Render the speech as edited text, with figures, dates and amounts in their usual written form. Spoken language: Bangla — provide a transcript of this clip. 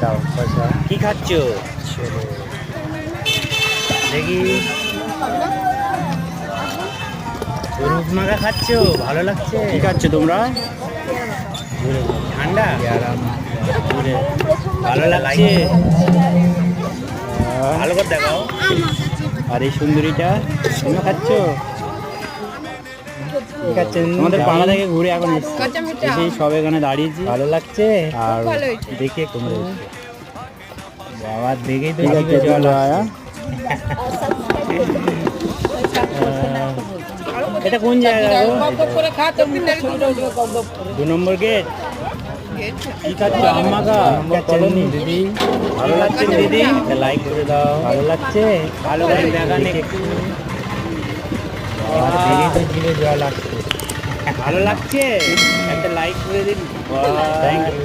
দাও পয়সা। কি খাচ্ছ? দেখি রূপ মাখা খাচ্ছ, ভালো লাগছে? কি খাচ্ছ তোমরা? জোরে বল। ঠান্ডা আরাম। জোরে, ভালো লাগছে? ভালো করে দেখাও। আর এই সুন্দরীটা তুমিও খাচ্ছ? কি খাচ্ছেন? আমাদের পাড়া থেকে ঘুরে এখন এসেই সব এখানে দাঁড়িয়েছি। ভালো লাগছে? আর দেখে তোমরা বাবা দেখেই তো ঠিক আছে, জিভে জল তোমরা আসছে। এটা কোন জায়গা গো? 2 নম্বর গেট। কি খাচ্ছ? আম মাখা কলোনি দিদি। ভালো লাগছে দিদি? লাইক করে দাও। ভালো লাগছে? ভালো করে দেখান একটু। বাবা, দেখেই তো জিভে জল আসছে। ভালো লাগছে? একটা লাইক করে দিন। Thank you.